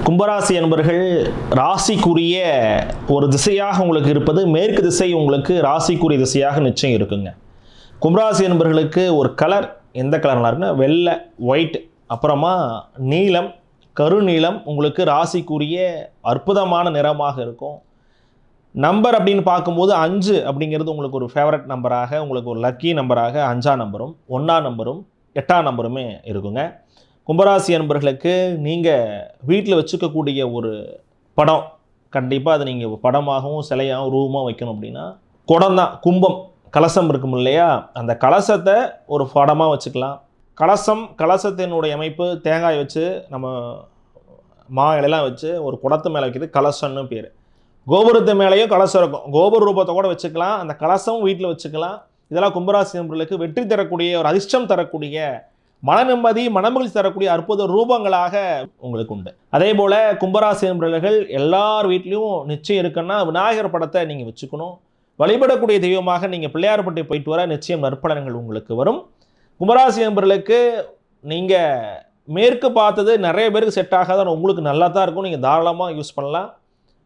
கும்பராசி என்பர்கள் ராசிக்குரிய ஒரு திசையாக உங்களுக்கு இருப்பது மேற்கு திசை. உங்களுக்கு ராசிக்குரிய திசையாக நிச்சயம் இருக்குங்க. கும்பராசி என்பர்களுக்கு ஒரு கலர் எந்த கலர் நல்லா இருக்குன்னா வெள்ளை, ஒயிட், அப்புறமா நீலம், கருநீலம் உங்களுக்கு ராசிக்குரிய அற்புதமான நிறமாக இருக்கும். நம்பர் அப்படின்னு பார்க்கும்போது 5 அப்படிங்கிறது உங்களுக்கு ஒரு ஃபேவரட் நம்பராக, உங்களுக்கு ஒரு லக்கி நம்பராக 5ஆம் நம்பரும் 1ஆம் நம்பரும் 8ஆம் நம்பருமே இருக்குங்க. கும்பராசி அன்பர்களுக்கு நீங்கள் வீட்டில் வச்சுக்கக்கூடிய ஒரு படம், கண்டிப்பாக அதை நீங்கள் படமாகவும் சிலையாகவும் ரூபமாக வைக்கணும். அப்படின்னா குடம் தான், கும்பம் கலசம் இருக்கும் இல்லையா, அந்த கலசத்தை ஒரு படமாக வச்சுக்கலாம். கலசத்தினுடைய அமைப்பு தேங்காய் வச்சு நம்ம மா இலையெல்லாம் வச்சு ஒரு குடத்து மேலே வைக்கிறது கலசம்னு பேர். கோபுரத்து மேலேயும் கலசம் இருக்கும், கோபுர ரூபத்தை கூட வச்சுக்கலாம், அந்த கலசமும் வீட்டில் வச்சுக்கலாம். இதெல்லாம் கும்பராசி நண்பர்களுக்கு வெற்றி தரக்கூடிய, ஒரு அதிர்ஷ்டம் தரக்கூடிய, மன நிம்மதி மனமகிழ்ச்சி தரக்கூடிய அற்புத ரூபங்களாக உங்களுக்கு உண்டு. அதே போல் கும்பராசி நண்பர்கள் எல்லார் வீட்லேயும் நிச்சயம் இருக்குன்னா விநாயகர் படத்தை நீங்கள் வச்சுக்கணும். வழிபடக்கூடிய தெய்வமாக நீங்கள் பிள்ளையார்பட்டி போயிட்டு வர நிச்சயம் நற்பலன்கள் உங்களுக்கு வரும். கும்பராசி நண்பர்களுக்கு நீங்கள் மேற்கு பார்த்தது நிறைய பேருக்கு செட் ஆகாத, உங்களுக்கு நல்லா தான் இருக்கும், நீங்கள் தாராளமாக யூஸ் பண்ணலாம்.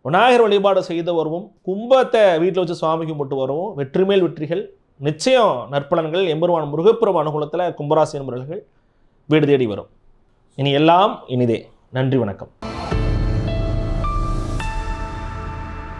விநாயகர் வழிபாடு செய்து வருவோம், கும்பத்தை வீட்டில் வச்சு சுவாமி கும்பிட்டு வருவோம். வெற்றி மேல் வெற்றிகள், நிச்சயம் நற்பலன்கள் எம்பெருமான் முருகப்பெருமான் அனுகூலத்தில் கும்பராசி நண்பர்கள் வீடு தேடி வரும். இனி எல்லாம் இனிதே. நன்றி, வணக்கம்.